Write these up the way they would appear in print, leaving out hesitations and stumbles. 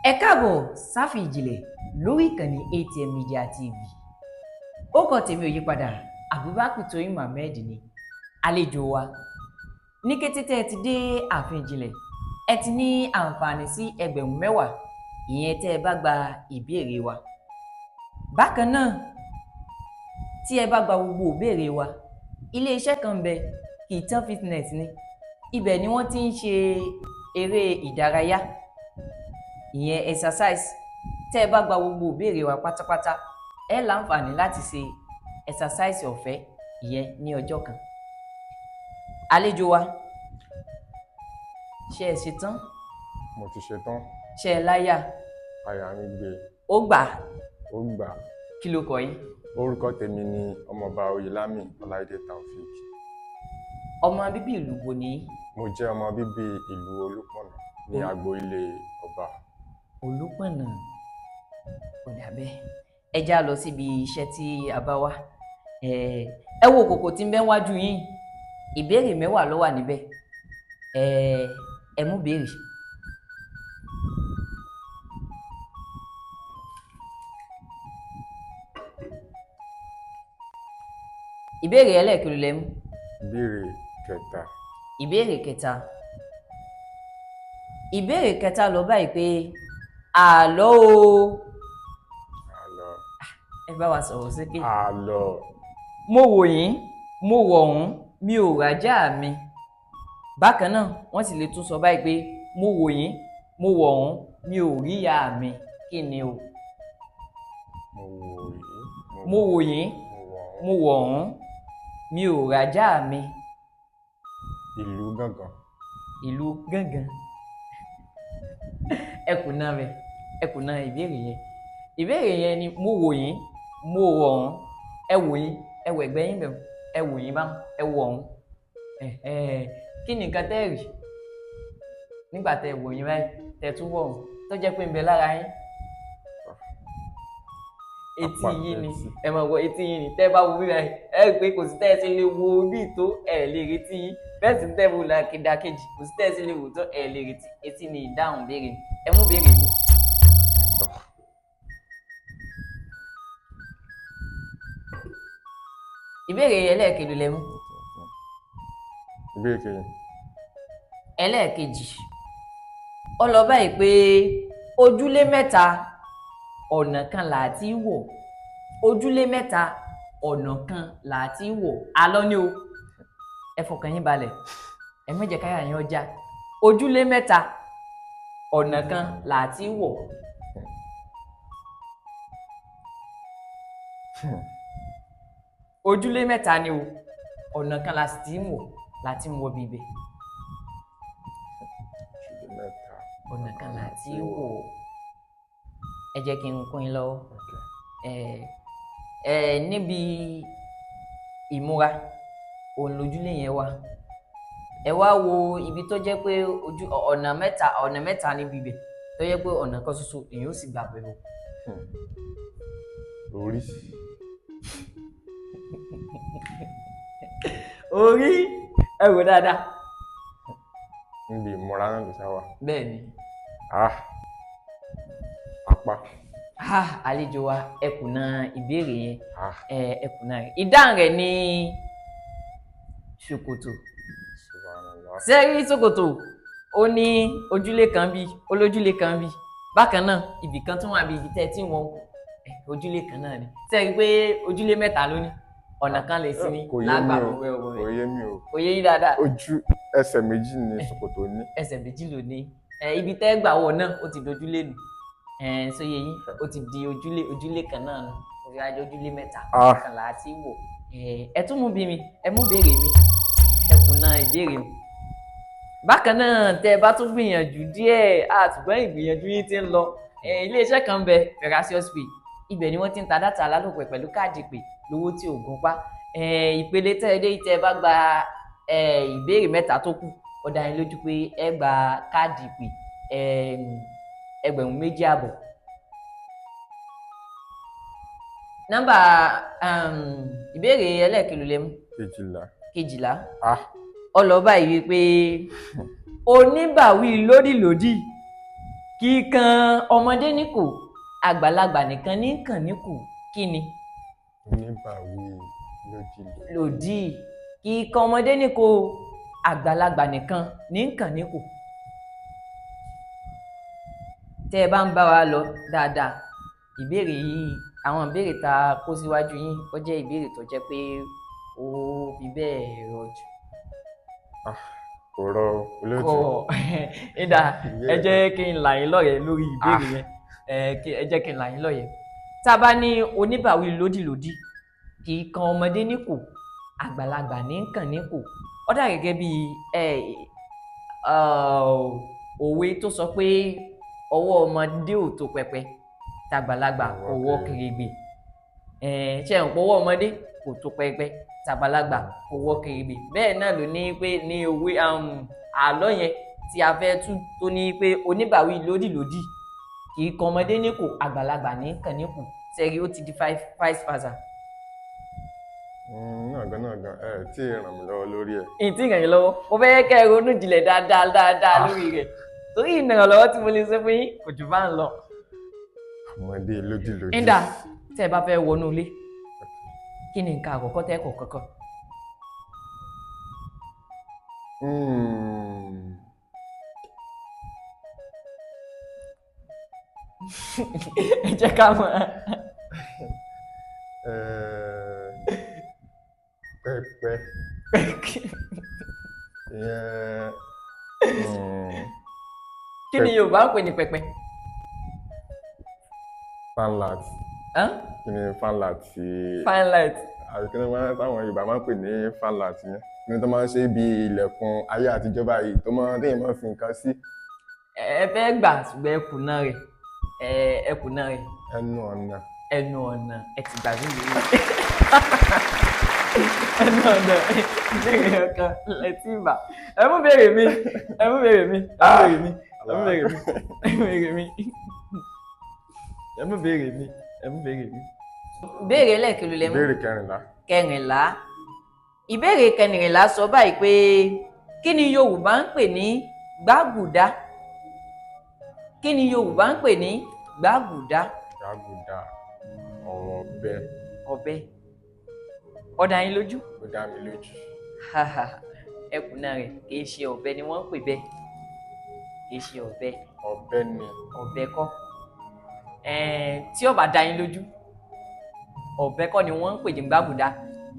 Ẹ káàbọ̀ sáfì ìjìnlẹ̀ lórí ìkànnì ATM Media TV. Orúkọ tèmi ò yípadà, Abubakar Tóyìn Mohammed ni àlejò wa. Ní kété tẹ́ ẹ ti dé ààfin ìjìnlẹ̀, ẹ ti ní àǹfààní sí ẹgbẹ̀rún 10 ìyẹn tẹ́ ẹ bá gba ìbéèrè wa. Bákan náà, tí ẹ bá gba gbogbo ìbéèrè wa, ilé-iṣẹ́ kan ń bẹ, Kitan Fitness ni. Ibẹ̀ ni wọ́n ti ń ṣe eré ìdárayá, ìyẹn exercise. Tẹ́ ẹ bá gba gbogbo ìbéèrè wa pátápátá, ẹ láǹfààní láti ṣe exercise ọ̀fẹ́ ìyẹn ní ọjọ́ kan. Àlejò wa, ṣé ẹ ṣetán? Mo ti ṣetán. Ṣé ẹ láyà? Àyà mi gbé. Ó gbà. Ó gbà. Kí ló kọ yín? Orúkọ tèmi ni Ọmọọba Oyèlámì Ọláìdé Taofik. Ọmọ bíbí ìlú wo ni? Mo jẹ́ ọmọ bíbí ìlú Olúpọ̀nà ní agboolé ọba. Olúpọ̀nà, kò dà bẹ́ẹ̀. Ẹ já lọ síbi iṣẹ́ tí a bá wá. Ẹ wo kòkò tí ń bẹ wájú yín, ìbéèrè 10 ló wà níbẹ̀. Ẹ mú béèrè. Ìbéèrè ẹlẹ́ẹ̀kẹrin lẹ mú. Ìbéèrè kẹta. Ìbéèrè kẹta. Ìbéèrè kẹta lọ báyìí pé àlọ́ o. Àlọ́. Ẹ bá wa sọ̀rọ̀ sókè. Àlọ́. Mo wò yín, mo wọ̀ ọ̀hún, mi ò rájà mi. Bákan náà, wọ́n sì lè tún sọ báyìí pé mo wò yín, mo wọ̀ ọ̀hún, mi ò rí ìyá mi. Kí ni o? Mo wò yín, mo wọ̀ ọ̀hún, mi ò rájà mi. Ìlú gángan. Ìlú gángan. Ẹkùnà rẹ̀, ẹkùnà ìbéèrè yẹn. Ìbéèrè yẹn ni mo wò yín, mo wọ̀ ọ̀hún, ẹ wò yín, ẹ wò ẹ̀gbẹ́ yín bẹ̀rù, ẹ wò yín báwọn, ẹ wọ̀ ọ̀hún. Kí ni nǹkan tẹ́ rí nígbà tẹ́ wò yín báyìí, tẹ́ tún wọ̀ ọ̀hún tó jẹ́ pé ń bẹ lára yín? Etí yín ni, ẹ máa wọ etí yín ni. Tẹ́ bá wo bí báyìí, ẹ rí pé kò sí tẹ́ ẹ sí lè wo orí tó ẹ lè retí yín. Bẹ́ẹ̀ sì tẹ́ wo làkèdàkejì, kò sí tẹ́ ẹ sí lè wò tó ẹ lè retí. Etí ni ìdáhùn béèrè. Ẹ mú béèrè mi. Ìbéèrè ẹlẹ́ẹ̀kejì lẹ mú. Ìbéèrè kejì. Ẹlẹ́ẹ̀kejì. Ó lọ báyìí pé ojúlé mẹ́ta ọ̀nà kan là á ti wọ̀. Ojúlé mẹ́ta ọ̀nà kan là á ti wọ̀. Àlọ́ ni o. Ẹ fọkàn yín balẹ̀. Ẹ má jẹ́ káyà yín ọjà. Ojúlé mẹ́ta ọ̀nà kan là á ti wọ̀. Ojúlé mẹ́ta ni o. Ọ̀nà kan là sì ti ń wọ̀ láti ń wọ bíbẹ̀. Ojúlé mẹ́ta. Ọ̀nà kan là ti ń wọ̀. Ẹ jẹ́ kí n kún yín lọ́wọ́. Níbi ìmúra òun lójúlé yẹn wà. Ẹ wá wo ibi tó jẹ́ pé ọ̀nà mẹ́ta níbi ibẹ̀ tó jẹ́ pé ọ̀nà kan ṣoṣo èèyàn ó sì gbà pẹ̀lú. Orí. Orí, ẹ wò dáadáa. Níbi ìmúra náà ló sáwà. Bẹ́ẹ̀ ni. Apá. Àlejò wa, ẹkùnà ìbéèrè yẹn. Ẹkùnà rẹ̀. Ìdáhùn rẹ̀ ní ṣòkòtò. Sẹ́rí ṣòkòtò, ó ní ojúlé kan bí, olójúlé kan bí. Bákan náà, ibì kan tún wà bí ibi tẹ́ tí wọ́n ojúlé kan náà ni. Sẹ́rí pé ojúlé mẹ́ta ló ní. Ọ̀nà kan lè sí ní lágbà òwe òwe. Kò yé mi o. Kò yé yín dáadáa. Ẹsẹ̀ méjì ni ṣòkòtò ní. Ẹsẹ̀ méjì ló ní. Ibi tẹ́ gbà wọ̀ náà ó ti dojúlé nù. Sóye yín, ó ti di ojúlé kan náà nù. Orí ajé ojúlé mẹ́ta kan là á ti wọ̀. Ẹ tún mú bí mi, ẹ mú béèrè mi. Ẹkùnà ìbéèrè mi. Bákan náà, tẹ́ bá tún gbìyànjú díẹ̀, àtùgbọ́n ìgbìyànjú yín ti ń lọ. Ilé-iṣẹ́ kan bẹ, Ferasious Pay. Ibẹ̀ ni wọ́n ti ń ta dátà alálòpẹ́ pẹ̀lú káàdì pé lówó tí ò gún pa. Ìpele tẹ́ ẹ dé tẹ́ bá gba ìbéèrè 3 tó kù, ó dá yín lójú pé ẹ gba káàdì pé ẹgbẹ̀rún 2.5. Nọ́mbà ìbéèrè ẹlẹ́ẹ̀kejì lẹ mú. Kejìlá. Ó lọ báyìí wípé oníbàwí lódìlódì kíkan ọmọdé níkù àgbàlagbà nìkan ní kàn níkù kí ni? Oníbàwí lójúlé. lòdì. Kíkan ọmọdé níkù àgbàlagbà nìkan ní kàn níkù. tẹ́ ẹ bá ń bá wa lọ dáadáa ìbéèrè yìí àwọn ìbéèrè tá a kó síwájú yín ó jẹ́ ìbéèrè tó jẹ́ pé ó fi bẹ́ẹ̀ rọ jù. Kò rọ olóòtú. ìdá ẹ jẹ́ kí n là yín lọ́yẹ̀ lórí ìbéèrè yẹn ẹ jẹ́ kí n là yín lọ́yẹ̀. tá a bá ní oníbàwí lódìlódì kì í kan ọmọdé níkù àgbàlagbà ní kàn níkù ó dà gẹ́gẹ́ bí òwe tó sọ pé ọwọ́ ọmọdé ò tó pẹpẹ tàgbàlagbà ọwọ́ kèrègbè. ṣe ń pọwọ́ ọmọdé kò tó pẹpẹ tàgbàlagbà ọwọ́ kèrègbè. bẹ́ẹ̀ náà ló ní pé ní òwe àlọ́ yẹn tí a fẹ́ tú tó ní pé oníbàwí lódìlódì kì í kan ọmọdé níkù àgbàlagbà ní kàn níkù sẹ́rí ó ti di vice versa. náà gan tí ì ràn mí lọ́wọ́ lórí ẹ̀. ìtì ràn yín lọ́wọ́ mo fẹ́ kẹ́ ẹ ronú jinlẹ̀ dáadáa lórí rẹ̀ torí ìrànlọ́wọ́ tí mo lè ṣe fún yín kò jù bá ń lọ. ọmọdé lódìlódì. nígbà tẹ́ ẹ bá fẹ́ wọnú ilé kí ni nǹkan àkọ́kọ́ tẹ́ kọ̀ kọ́kọ́? ẹ jẹ́ ká mọ̀. pẹpẹ. kí ni Yorùbá ń pè ní pẹpẹ? fanlight. kí ni fanlight? fanlight. àbí kí ni táwọn Yorùbá máa ń pè ní fanlight yẹn kí ni tó máa ń ṣe bí ilẹ̀kùn ayé àtijọ́ báyìí tó máa téèyàn máa fi nǹkan sí. ẹ fẹ́ gbà ṣùgbọ́n ẹkùnà rẹ̀ ẹkùnà rẹ̀. ẹnu ọ̀nà. ẹnu ọ̀nà ẹ ti gbàgbé mi. ẹnu ọ̀nà ìbéèrè ọkàn lẹ́tí ìbà. ẹ mú béèrè mi. ìbéèrè lẹ́ẹ̀kìlú lẹ́mú. ìbéèrè kẹrìnlá. ìbéèrè kẹrìnlá sọ báyìí pé kí ni Yorùbá ń pè ní gbàgùdá? kí ni Yorùbá ń pè ní gbàgùdá? gbàgùdá ọ̀bẹ. ọ̀bẹ ó dá yín lójú? ó dá mi lójú. ẹkùnà rẹ̀ kìí ṣe ọ̀bẹ ni wọ́n ń pè bẹ́ẹ̀ kìí ṣe ọ̀bẹ. ọ̀bẹ ni. ọ̀bẹ kọ́ tí ó bá dá yín lójú ọ̀bẹ kọ́ ni wọ́n ń pè ní gbàgùdá.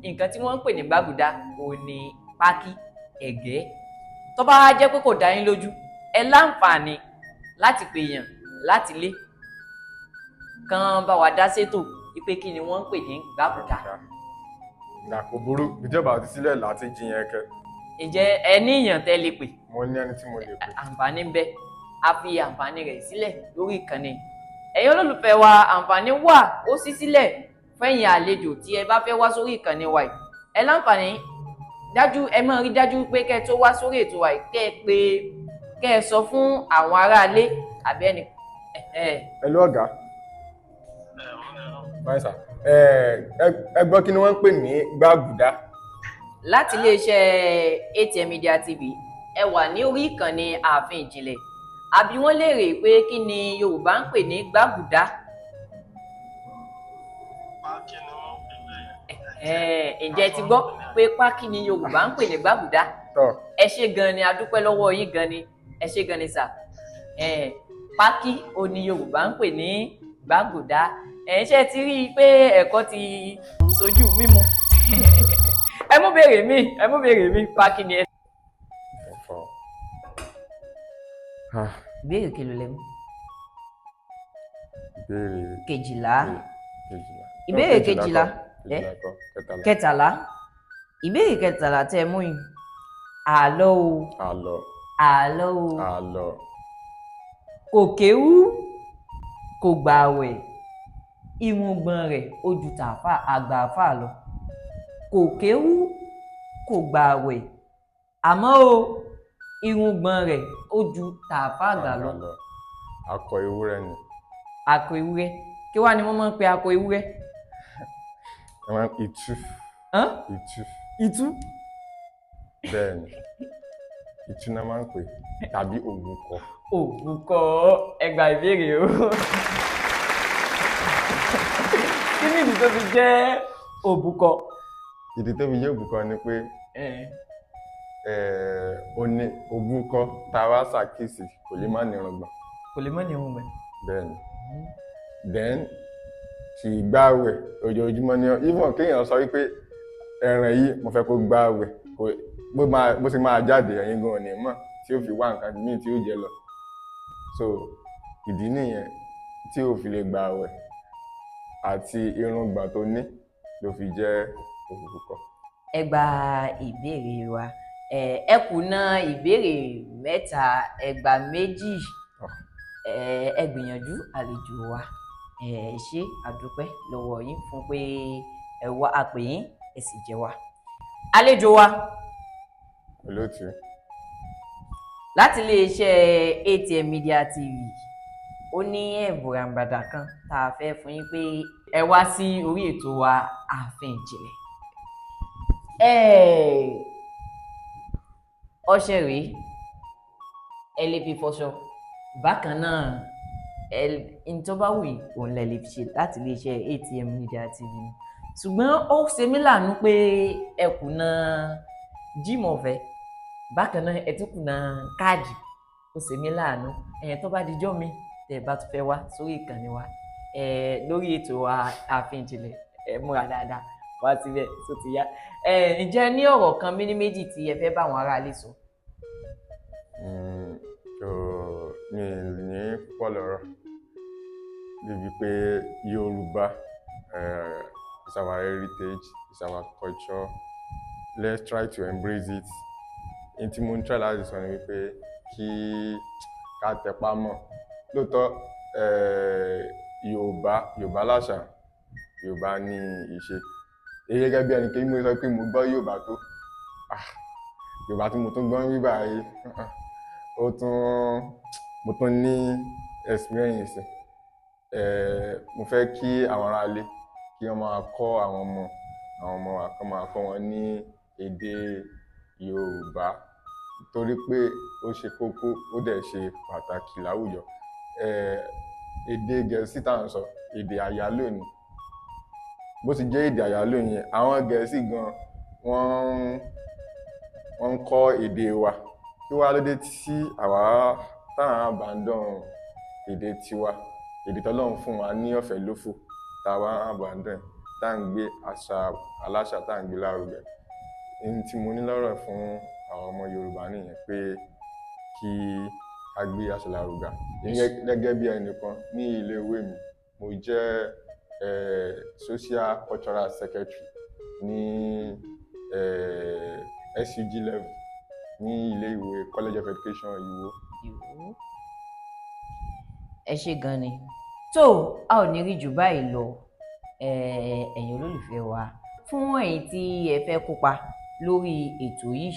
nǹkan tí wọ́n ń pè ní gbàgùdá òun ni pákí ẹ̀gẹ́. tó bá jẹ́ pé kò dá yín lójú ẹ láǹfààní láti pèèyàn láti lé kàn bá wa dá sétò wípé kí ni wọ́n ń pè ní gbàgùdá. kò burú ìjọba àti sílẹ̀ láti jiyàn kẹ. ǹjẹ́ ẹ ní èèyàn tẹ́ lè pè? mo ní ẹni tí mo lè pè. àǹfààní ń bẹ a fi àǹfààní rẹ̀ sílẹ̀ lórí ìkànnì. ẹ̀yin olólùfẹ́ wa àǹfààní wà ó ṣí sílẹ̀ fẹ́yìn àlejò tí ẹ bá fẹ́ wá sórí ìkànnì wa yìí. ẹ láǹfààní ẹ máa rí dájú pé kẹ́ ẹ tó wá sórí ètò wa yìí kẹ́ ẹ sọ fún àwọn aráalé àbí ẹnì. Hello ọ̀gá. báyìí sà ẹ gbọ́ kí ni wọ́n ń pè ní gbàgùdá. láti iléeṣẹ́ ATM Media TV ẹ wà ní orí ìkànnì ààfin ìjìnlẹ̀ àbí wọ́n léèrè pé kí ni Yorùbá ń pè ní gbàgùdá. ǹjẹ́ ti gbọ́ pé pákí ni Yorùbá ń pè ní gbàgùdá? ẹ ṣé gan ni a dúpẹ́ lọ́wọ́ yín gan ni ẹ ṣé gan ni sà. pákí o ni Yorùbá ń pè ní gbàgùdá. ṣé ti rí i pé ẹ̀kọ́ ti sojú mímu. ẹ mú béèrè mi pákí ni ẹ. ìbéèrè kí ló lẹ mú? ìbéèrè kejìlá. ìbéèrè kejìlá kẹtàlá. ìbéèrè kẹtàlá tẹ́ mú yìí àlọ́ o. àlọ́ o. àlọ́. kò kéwú kò gbààwẹ̀ irùngbọ̀n rẹ̀ ó ju tàfà àgbà àfà lọ. kò kéwú kò gbààwẹ̀ àmọ́ o irùngbọ̀n rẹ̀ ó ju tàfà àgbà lọ. akọ ewúrẹ́ ni. akọ ewúrẹ́ kí wàá ni wọ́n máa ń pe akọ ewúrẹ́? ìtú. ìtú. bẹ́ẹ̀ni. ìtúná máa ń pè tàbí òbúkọ. Òbúkọ, ẹ gba ìbéèrè o. Kí ni ìdí tó fi jẹ́ òbúkọ? Ìdí tó fi jẹ́ òbúkọ ni pé òbúkọ tá a wá ṣàkíyèsí kò lè má ní irùngbọ̀n. Kò lè má ní irùngbọ̀n. Bẹ́ẹ̀ni. Then kì í gbààwẹ̀ ojoojúmọ́ ní even kéèyàn sọ wípé ẹran yìí mo fẹ́ kó gbààwẹ̀ bó ṣe máa jáde ẹ̀yin gan ní mọ̀ tí ó fi wá nǹkan míì tí ó jẹ lọ. So ìdí nìyẹn tí ó fi lè gbààwẹ̀ àti irùngbọ̀n tó ní ló fi jẹ́ òbúkọ. Ẹ gba ìbéèrè wa. Ẹ kùnà ìbéèrè 3, ẹ gba 2. Ẹ gbìyànjú àlejò wa. Ṣé àdúpẹ́ lọ́wọ́ yín fún pé ẹ wá àpè yín ẹ sì jẹ́ wa. Àlejò wa. Olóòtú. Láti iléeṣẹ́ ATM Media TV, ó ní ẹ̀bùn ràǹbàdà kan tá a fẹ́ fún yín pé ẹ wá sí orí ètò wa Ààfin Ìjìnlẹ̀. Ọṣẹ rèé, ẹ lè fi fọṣọ. Bákan náà ẹni tó bá wù yín òun lè fi ṣe láti iléeṣẹ́ ATM Media TV. Ṣùgbọ́n ó ṣe mí láàánú pé ẹ kùnà jíìmù ọ̀fẹ́. Bákan náà ẹ tún kùnà káàdì. Ó ṣe mí láàánú. Tó bá dijọ́ mi tẹ́ bá tún fẹ́ wá sórí ìkànnì wa lórí ètò wa Ààfin Ìjìnlẹ̀, múra dáadáa wá síbẹ̀ tó ti yá. Ǹjẹ́ ní ọ̀rọ̀ kan méní méjì tí ẹ fẹ́ bá àwọn aráalé sọ? Mi ní púpọ̀ lọ́rọ̀ débi pé Yorùbá is our heritage, is our culture. Let's try to embrace it. In tí mo ń try láti sọ ni wípé kí ká tẹpá mọ́. Lóòótọ́ Yorùbá láṣà, Yorùbá ní ìṣe. Gẹ́gẹ́ bí ẹni kí mo sọ pé mo gbọ́ Yorùbá tó. Yorùbá tí mo tún gbọ́ ń rí báyìí mo tún ní experience. Mo fẹ́ kí àwọn aráalé kí wọ́n máa kọ́ àwọn ọmọ wa kí wọ́n máa kọ́ wọn ní èdè Yorùbá torí pé ó ṣe kókó ó dẹ̀ ṣe pàtàkì láwùjọ. Èdè Gẹ̀ẹ́sì tá à ń sọ èdè àyálò ni. Bó ti jẹ́ èdè àyálò yẹn, àwọn Gẹ̀ẹ́sì gan wọ́n ń kọ́ èdè wa. Kí wá ló dé tí àwa táwọn abandon èdè tiwa, èdè tọ́lọ́run fún wa ní ọ̀fẹ́ lófò, táwa abandon tá ń gbé àṣà aláṣà tá ń gbé lárugẹ. Ohun tí mo ní lọ́rọ̀ fún àwọn ọmọ Yorùbá nìyẹn pé kí a gbé àṣà lárugẹ. Gẹ́gẹ́ bí ẹnìkan ní ilé ìwé mi, mo jẹ́ social cultural secretary ní SUG level ní ilé ìwé College of Education Ìwó. Ẹ ṣé gan ni. Tó a ò ní rí jù báyìí lọ, ẹ̀yin olólùfẹ́ wa. Fún ẹ̀yin tí ẹ fẹ́ kópa lórí ètò yìí,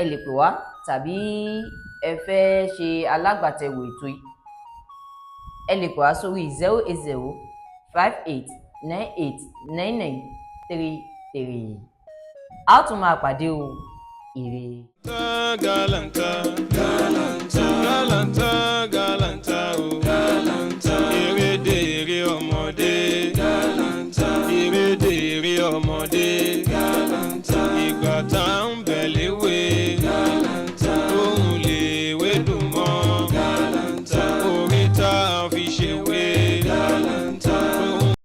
ẹ lè pè wá tàbí ẹ fẹ́ ṣe alágbàtẹ̀wò ètò yìí, ẹ lè pè wá sórí 08058989933. A ó tún máa pàdé o. Ire. Galanta, galanta, galanta, galanta, oh. Galanta. Èrè ọmọdé. Galanta. Èrè ọmọdé. Galanta. Ìgbà tá ń bẹ̀ léwe. Galanta. Ohun lèwe dùn mọ́. Galanta. Orí tá a fi ṣèwé.